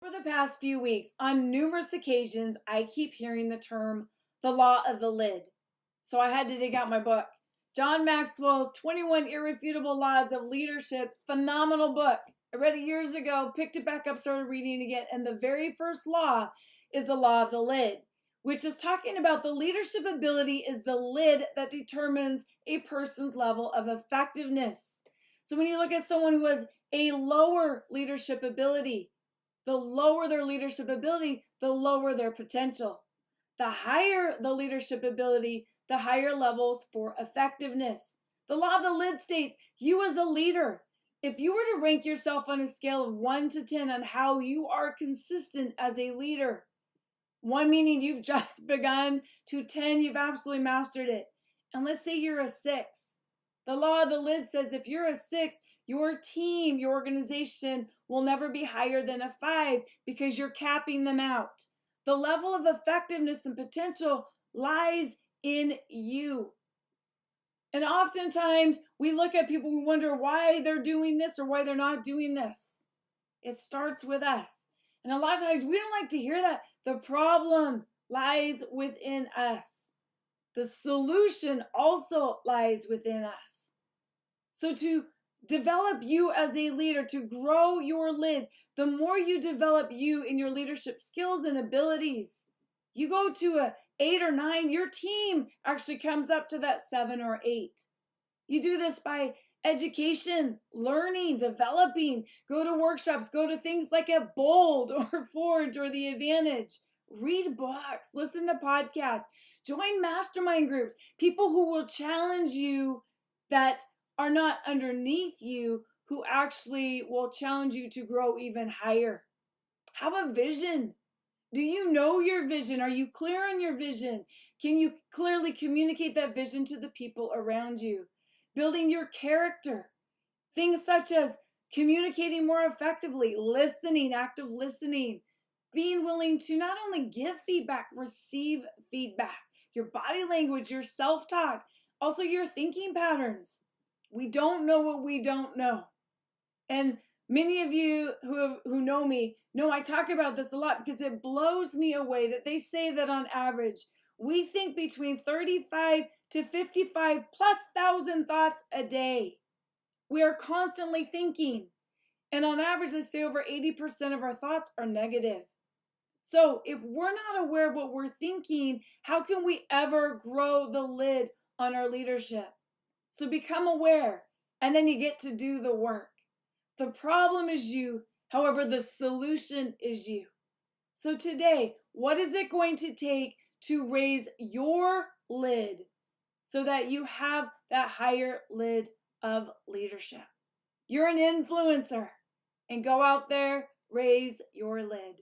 For the past few weeks, on numerous occasions, I keep hearing the term the law of the lid. So I had to dig out my book. John Maxwell's 21 Irrefutable Laws of Leadership, phenomenal book. I read it years ago, picked it back up, started reading it again, and the very first law is the law of the lid, which is talking about the leadership ability is the lid that determines a person's level of effectiveness. So when you look at someone who has a lower leadership ability, the lower their leadership ability, the lower their potential. The higher the leadership ability, the higher levels for effectiveness. The law of the lid states, you as a leader, if you were to rank yourself on a scale of 1 to 10 on how you are consistent as a leader, 1 meaning you've just begun, to 10 you've absolutely mastered it. And let's say you're a 6. The law of the lid says if you're a 6, your team, your organization will never be higher than a 5 because you're capping them out. The level of effectiveness and potential lies in you. And oftentimes we look at people, we wonder why they're doing this or why they're not doing this. It starts with us. And a lot of times we don't like to hear that. The problem lies within us. The solution also lies within us. So to develop you as a leader, to grow your lid, the more you develop you in your leadership skills and abilities, you go to a 8 or 9, your team actually comes up to that 7 or 8. You do this by education, learning, developing, go to workshops, go to things like a Bold or Forge or The Advantage, read books, listen to podcasts, join mastermind groups, people who will challenge you that are not underneath you, who actually will challenge you to grow even higher. Have a vision. Do you know your vision? Are you clear on your vision? Can you clearly communicate that vision to the people around you? Building your character. Things such as communicating more effectively, listening, active listening, being willing to not only give feedback, receive feedback, your body language, your self-talk, also your thinking patterns. We don't know what we don't know. And many of you who know me know I talk about this a lot because it blows me away that they say that on average, we think between 35 to 55 plus thousand thoughts a day. We are constantly thinking. And on average, they say over 80% of our thoughts are negative. So if we're not aware of what we're thinking, how can we ever grow the lid on our leadership? So become aware, and then you get to do the work. The problem is you. However, the solution is you. So today, what is it going to take to raise your lid so that you have that higher lid of leadership? You're an influencer, and go out there, raise your lid.